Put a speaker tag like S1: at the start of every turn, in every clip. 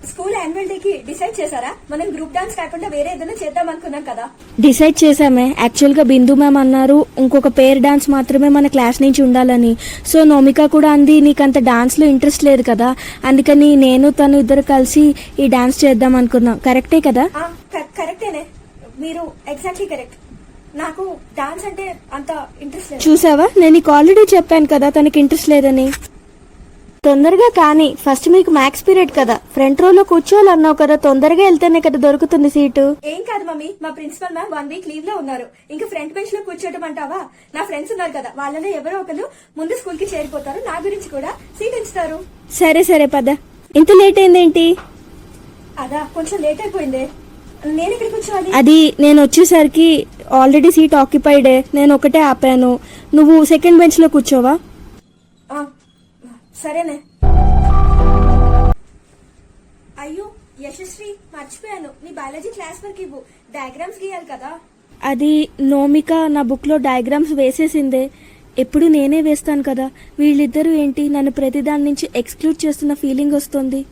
S1: School annual day కి decide చేశారా? మనం గ్రూప్ డాన్స్ కాకుండా వేరే ఏదైనా చేద్దాం అనుకున్నాం కదా.
S2: డిసైడ్ చేసామే. యాక్చువల్ గా బిందు మ్యామ్ అన్నారు ఇంకొక పేర్ డాన్స్ మాత్రమే మన క్లాస్ నుంచి ఉండాలని. సో నోమిక కూడా అంది నీకంత డాన్స్ లో ఇంట్రెస్ట్ లేదు కదా, అందుకని నేను తను ఇద్దరు కలిసి ఈ డాన్స్ చేద్దాం అనుకున్నాం. కరెక్టే కదా?
S1: కరెక్టేనే, మీరు ఎగ్జాక్ట్లీ కరెక్ట్. నాకు డాన్స్ అంటే అంత ఇంట్రెస్ట్ లేదు.
S2: చూసావా, నేను నీకు ఆల్రెడీ చెప్పాను కదా తనకి ఇంట్రెస్ట్ లేదని. తొందరగా కానీ, ఫస్ట్ మీకు మ్యాథ్స్ పీరియడ్ కదా, ఫ్రంట్ రోలో కూర్చోవాలన్నావు కదా, తొందరగా వెళ్తేనే కదా దొరుకుతుంది సీటు.
S1: ఏం కాదు మమ్మీ, మా ప్రిన్సిపల్ మ్యామ్ 1 వీక్ లీవ్ లో ఉన్నారు. ఇంకా ఫ్రంట్ బెంచ్ లో కూర్చోటం అంటావా? నా ఫ్రెండ్స్ ఉన్నారు కదా, వాళ్ళలో ఎవరో ఒకరు ముందు స్కూల్ కి చేరిపోతారు, నా గురించి కూడా సీట్ ఇస్తారు.
S2: సరే సరే పద. ఇంత లేట్ అయిందేంటి?
S1: అదా కొంచెం లేట్ అయిపోయింది. నేను ఇక్కడ కూర్చోవాలి.
S2: అది నేను వచ్చేసరికి ఆల్రెడీ సీట్ ఆక్యుపైడే, నేను ఒకటే ఆపాను. నువ్వు సెకండ్ బెంచ్ లో కూర్చోవా?
S1: సరేనే. అయ్యో యశస్వి, మర్చిపోయాను, నీ బయాలజీ క్లాస్ వర్క్ ఇవ్వు, డయాగ్రామ్స్ గీయాలి కదా.
S2: అది నోమిక నా బుక్ లో డయాగ్రామ్స్ వేసేసిందే, ఎప్పుడు నేనే వేస్తాను కదా. వీళ్ళిద్దరూ ఏంటి నన్ను ప్రతిదాని నుంచి ఎక్స్క్లూడ్ చేస్తున్న ఫీలింగ్ వస్తుంది.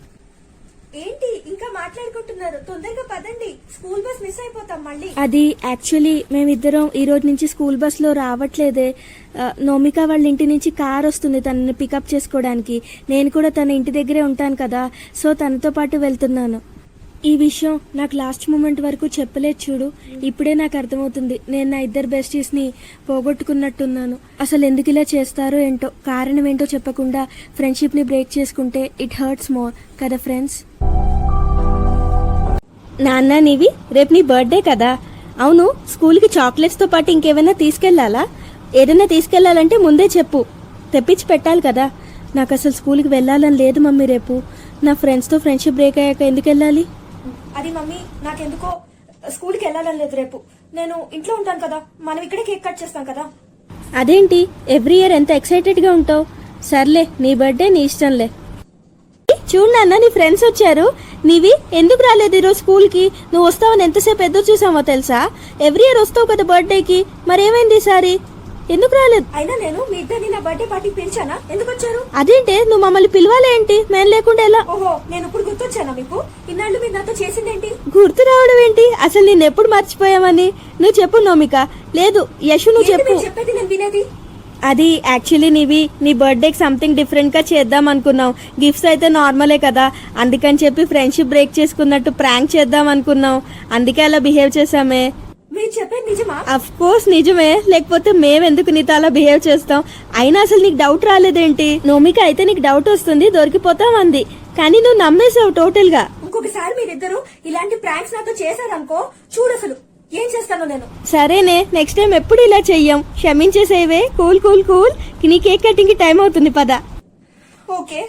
S1: ఏంటి ఇంకా మాట్లాడుకుంటున్నారు? తొందరగా పదండి, స్కూల్ బస్ మిస్ అయిపోతాం మళ్ళీ.
S2: అది యాక్చువల్లీ మేమిద్దరం ఈ రోజు నుంచి స్కూల్ బస్ లో రావట్లేదే. నోమిక వాళ్ళ ఇంటి నుంచి కార్ వస్తుంది తనని పికప్ చేసుకోవడానికి. నేను కూడా తన ఇంటి దగ్గరే ఉంటాను కదా, సో తనతో పాటు వెళ్తున్నాను. ఈ విషయం నాకు లాస్ట్ మూమెంట్ వరకు చెప్పలేదు చూడు, ఇప్పుడే నాకు అర్థమవుతుంది నేను నా ఇద్దరు బెస్టీస్ ని పోగొట్టుకున్నట్టున్నాను. అసలు ఎందుకు ఇలా చేస్తారో ఏంటో, కారణం ఏంటో చెప్పకుండా ఫ్రెండ్షిప్ ని బ్రేక్ చేసుకుంటే ఇట్ హర్ట్స్ మోర్ కదా ఫ్రెండ్స్. నాన్న నీవి రేపు నీ బర్త్డే కదా, అవును స్కూల్ కి చాక్లెట్స్ తో పాటు ఇంకేమైనా తీసుకెళ్లాలా? ఏదైనా తీసుకెళ్లాలంటే ముందే చెప్పు, తెప్పించి పెట్టాలి కదా. నాకు అసలు స్కూల్కి వెళ్ళాలని లేదు మమ్మీ. రేపు నా ఫ్రెండ్స్ తో ఫ్రెండ్షిప్ బ్రేక్ అయ్యాక ఎందుకు వెళ్ళాలి?
S1: అది మమ్మీ, నాకెందుకో స్కూల్కి వెళ్ళాలని లేదు. రేపు నేను ఇంట్లో ఉంటాను కదా, మనం ఇక్కడే కేక్ కట్ చేస్తాం కదా.
S2: అదేంటి ఎవ్రీ ఇయర్ ఎంత ఎక్సైటెడ్ గా ఉంటావు? సర్లే నీ బర్త్డే నీ ఇష్టంలే. చూడు నాన్న, నీ ఫ్రెండ్స్ వచ్చారు. నీవి ఎందుకు రాలేదు ఈరోజు స్కూల్ కి? నువ్వు వస్తావని ఎంతసేపు ఎదురు చూసామో తెలుసా? ఎవ్రీ ఇయర్ వస్తావు కదా బర్త్డేకి, మరేమైంది ఈసారి ఎందుకు రాలేదు?
S1: అయినా నేను మీ ఇద్దరిని నా బర్త్డే పార్టీకి పిలిచానా? ఎందుకు వచ్చారు?
S2: అదేంటే నువ్వు మమ్మల్ని పిలవాలి ఏంటి? మేము లేకుండా ఎలా?
S1: ఓహో, నేను ఇప్పుడు గుర్తొచ్చానా మీకు? ఇన్నాళ్ళు మీరు నాతో చేసిందేంటి?
S2: గుర్తు రావడం ఏంటి? అసలు నేను ఎప్పుడు మర్చిపోయామని నువ్వు చెప్పు నోమిక. లేదు యశు నువ్వు చెప్పు.
S1: చెప్పేది నేను వినేది.
S2: అది యాక్చువల్లీ నీ బర్త్డేకి సంథింగ్ డిఫరెంట్ గా చేద్దాం అనుకున్నాం. గిఫ్ట్స్ అయితే నార్మలే కదా, అందుకని చెప్పి ఫ్రెండ్షిప్ బ్రేక్ చేసుకున్నట్టు ప్రాంక్ చేద్దాం అనుకున్నాం. అందుకే అలా బిహేవ్ చేసామే.
S1: మీరు చెప్పేది నిజమా?
S2: అఫ్ కోర్స్ నిజమే, లేకపోతే మేమెందుకు నీతో అలా బిహేవ్ చేస్తాం? అయినా అసలు నీకు డౌట్ రాలేదేంటి? నోమిక అయితే నీకు డౌట్ వస్తుంది దొరికిపోతాం అంది, కానీ నువ్వు నమ్మేసావు టోటల్ గా.
S1: ఇంకొకసారి మీరిద్దరు ఇలాంటి ప్రాంక్స్ నాతో చేశారనుకో, చూడసలు ఏం చేస్తానో నేను.
S2: సరేనే, నెక్స్ట్ టైం ఎప్పుడు ఇలా చెయ్యం, క్షమించేసేవే. కూల్ కూల్ కూల్, నీ కేక్ కటింగ్ కి టైం అవుతుంది పద.
S1: ఓకే.